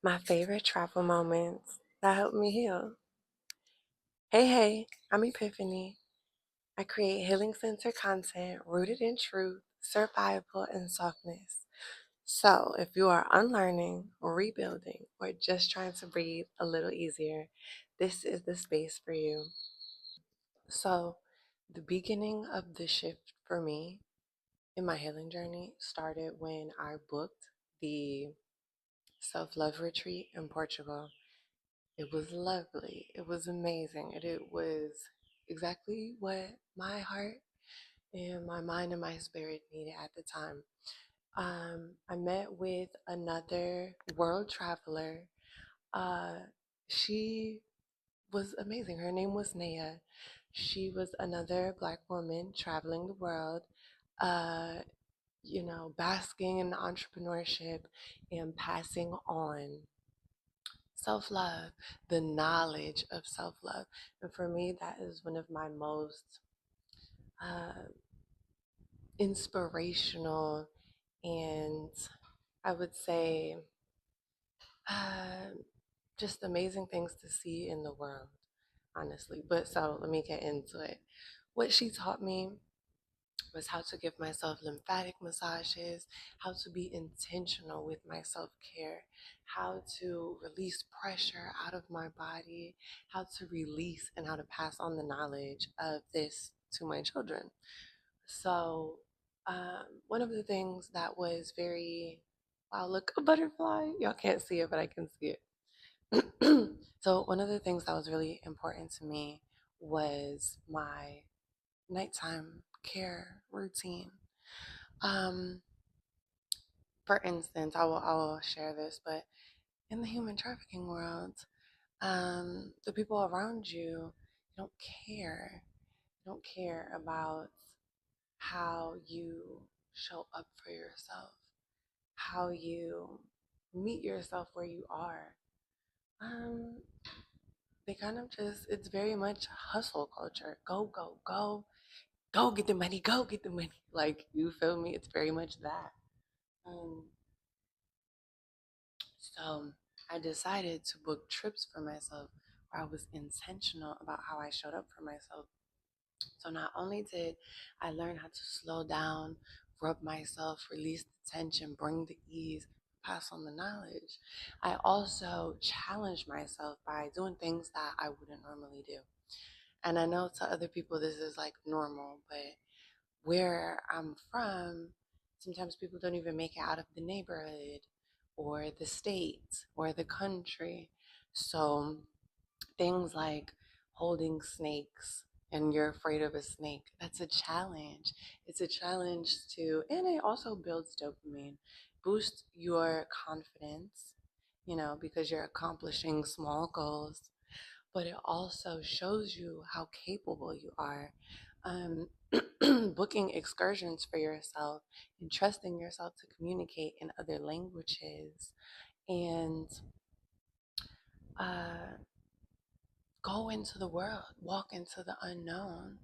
My favorite travel moments that help me heal. Hey, I'm Epiphany. I create healing center content rooted in truth, survival, and softness. So, if you are unlearning, rebuilding, or just trying to breathe a little easier, this is the space for you. So, the beginning of the shift for me in my healing journey started when I booked the self love retreat in Portugal. It was lovely. It was amazing. It was exactly what my heart and my mind and my spirit needed at the time. I met with another world traveler. Uh, she was amazing. Her name was Naya. She was another Black woman traveling the world, uh, basking in entrepreneurship and passing on self love, the knowledge of self love. And for me, that is one of my most uh, inspirational and I would say uh, just amazing things to see in the world, honestly. But so let me get into it. What she taught me was how to give myself lymphatic massages, how to be intentional with my self care, how to release pressure out of my body, how to release and how to pass on the knowledge of this to my children. So, one of the things that was very, wow, look, a butterfly. Y'all can't see it, but I can see it. So, one of the things that was really important to me was my nighttime care routine. Um, for instance, I will share this, but in the human trafficking world, the people around you don't care. Don't care about how you show up for yourself, how you meet yourself where you are. Um, they kind of just, it's very much hustle culture. Go get the money, go get the money. Like, you feel me? It's very much that. Um, So I decided to book trips for myself where I was intentional about how I showed up for myself. So not only did I learn how to slow down, rub myself, release the tension, bring the ease, pass on the knowledge, I also challenged myself by doing things that I wouldn't normally do. And I know to other people this is like normal, but where I'm from, sometimes people don't even make it out of the neighborhood or the state or the country. So things like holding snakes and you're afraid of a snake, that's a challenge. It's a challenge to, and it also builds dopamine, boosts your confidence, because you're accomplishing small goals, but it also shows you how capable you are. Um, Booking excursions for yourself and trusting yourself to communicate in other languages and uh, go into the world, walk into the unknown,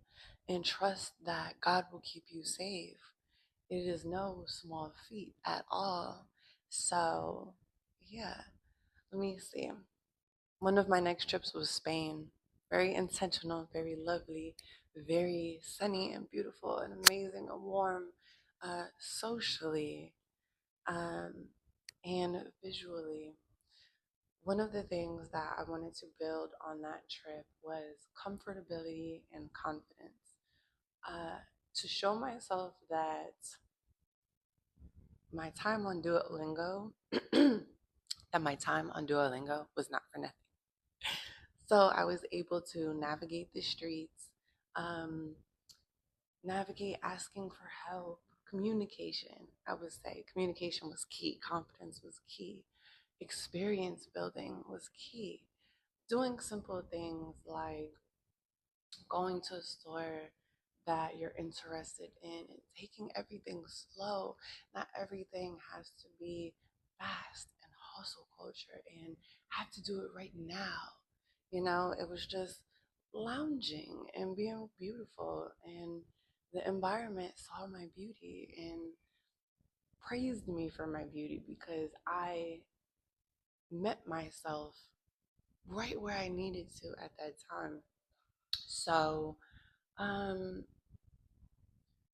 and trust that God will keep you safe. It is no small feat at all. So, yeah, let me see. One of my next trips was Spain. Very intentional, very lovely, very sunny and beautiful and amazing and warm, socially um, and visually. One of the things that I wanted to build on that trip was comfortability and confidence. Uh, to show myself that my time on Duolingo, that my time on Duolingo was not for nothing. So I was able to navigate the streets, um, navigate asking for help, communication. I would say communication was key, confidence was key, experience building was key. Doing simple things like going to a store that you're interested in and taking everything slow. Not everything has to be fast and hustle culture and have to do it right now. It was just lounging and being beautiful, and the environment saw my beauty and praised me for my beauty because I met myself right where I needed to at that time. So, um,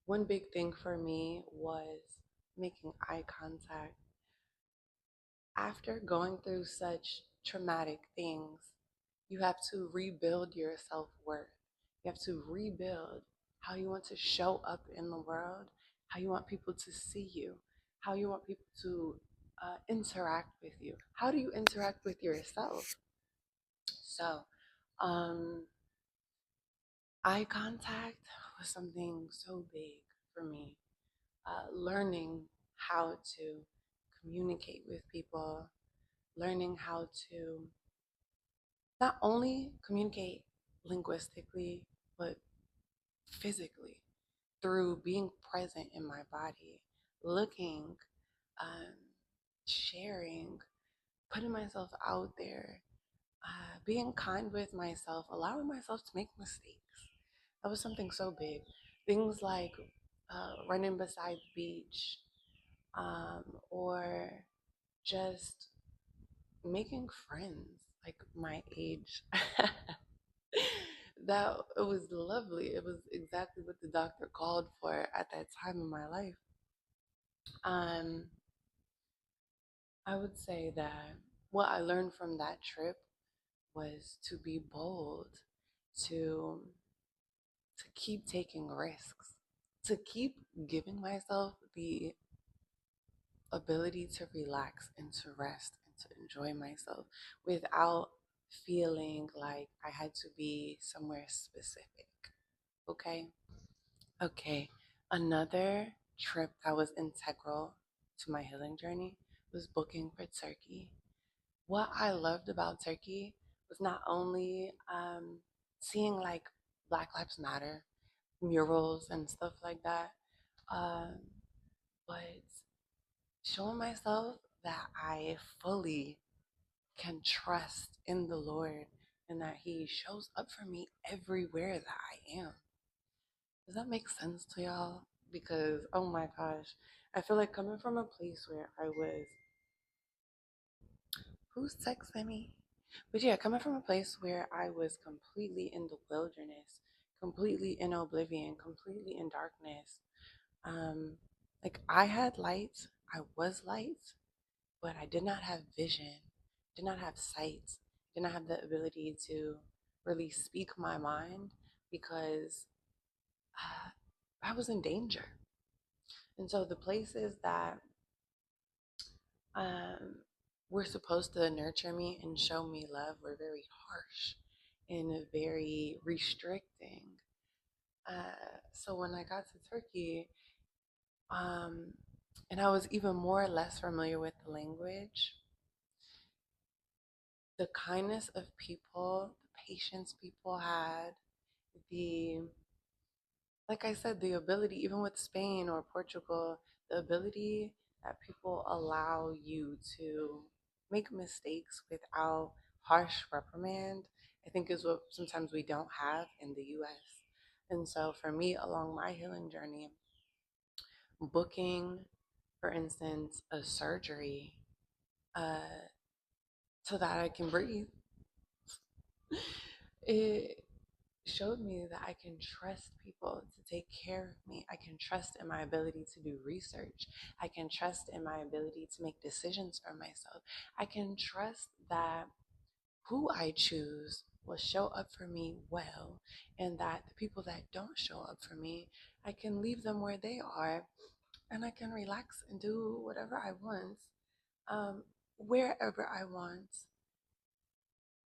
one big thing for me was making eye contact. After going through such traumatic things, you have to rebuild your self worth. You have to rebuild how you want to show up in the world, how you want people to see you, how you want people to interact with you. How do you interact with yourself? So, um, eye contact was something so big for me. Learning how to communicate with people, learning how to not only communicate linguistically, but physically through being present in my body, looking, um, sharing, putting myself out there, being kind with myself, allowing myself to make mistakes. That was something so big. Things like running beside the beach, or just making friends like my age. That it was lovely. It was exactly what the doctor called for at that time in my life. Um, I would say that what I learned from that trip was to be bold, to to keep taking risks, to keep giving myself the ability to relax and to rest and to enjoy myself without feeling like I had to be somewhere specific. Okay? Okay. Another trip that was integral to my healing journey was booking for Turkey. What I loved about Turkey was not only seeing like Black Lives Matter murals and stuff like that, um, but showing myself that I fully can trust in the Lord and that He shows up for me everywhere that I am. Does that make sense to y'all? Because, oh my gosh, I feel like coming from a place where I was, who's texting me? But yeah, coming from a place where I was completely in the wilderness, completely in oblivion, completely in darkness. Um, like I had light, I was light, but I did not have vision, did not have sight, did not have the ability to really speak my mind because I was in danger. And so the places that um, were supposed to nurture me and show me love were very harsh and very restricting. So when I got to Turkey, um, and I was even more or less familiar with the language, the kindness of people, the patience people had, the, like I said, the ability, even with Spain or Portugal, the ability that people allow you to make mistakes without harsh reprimand, I think is what sometimes we don't have in the US. And so for me, along my healing journey, booking, for instance, a surgery uh, so that I can breathe, it showed me that I can trust people to take care of me. I can trust in my ability to do research. I can trust in my ability to make decisions for myself. I can trust that who I choose will show up for me well, and that the people that don't show up for me, I can leave them where they are and I can relax and do whatever I want, wherever I want,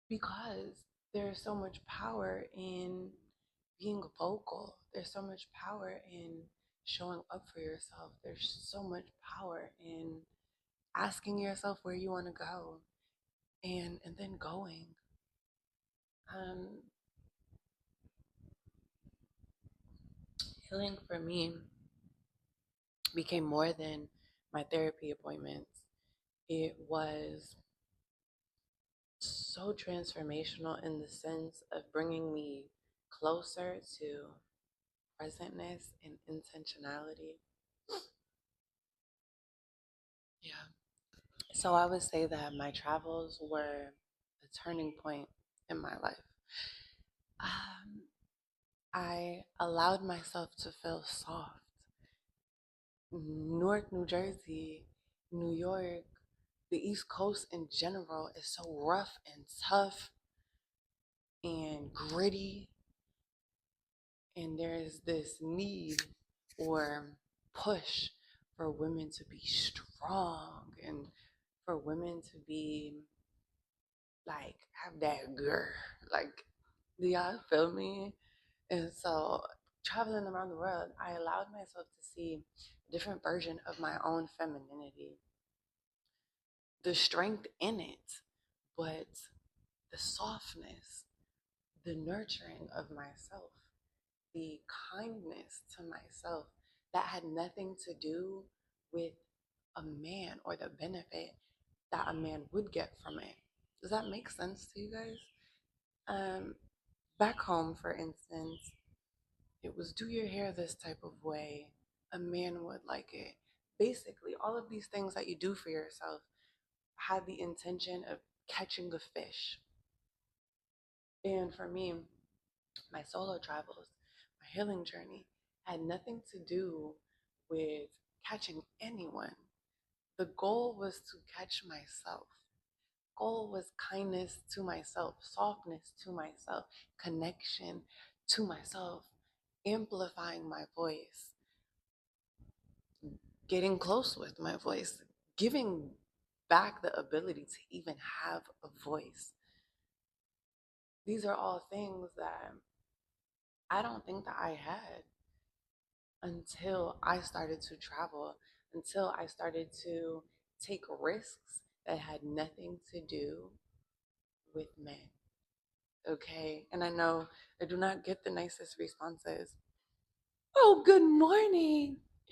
because there's so much power in being vocal. There's so much power in showing up for yourself. There's so much power in asking yourself where you want to go and then going. Um, Healing for me became more than my therapy appointments. It was so transformational in the sense of bringing me closer to presentness and intentionality. Yeah. So I would say that my travels were a turning point in my life. Um, I allowed myself to feel soft. Newark, New Jersey, New York, the East Coast in general is so rough and tough and gritty. And there is this need or push for women to be strong and for women to be like have that girl. Like, do y'all feel me? And so traveling around the world, I allowed myself to see a different version of my own femininity, the strength in it, but the softness, the nurturing of myself, the kindness to myself that had nothing to do with a man or the benefit that a man would get from it. Does that make sense to you guys? Um, Back home, for instance, it was do your hair this type of way. A man would like it. Basically, all of these things that you do for yourself had the intention of catching a fish. And for me, my solo travels, my healing journey had nothing to do with catching anyone. The goal was to catch myself. Goal was kindness to myself, softness to myself, connection to myself, amplifying my voice, getting close with my voice, giving back the ability to even have a voice. These are all things that I don't think that I had until I started to travel, until I started to take risks that had nothing to do with men. Okay. And I know I do not get the nicest responses. Oh, good morning.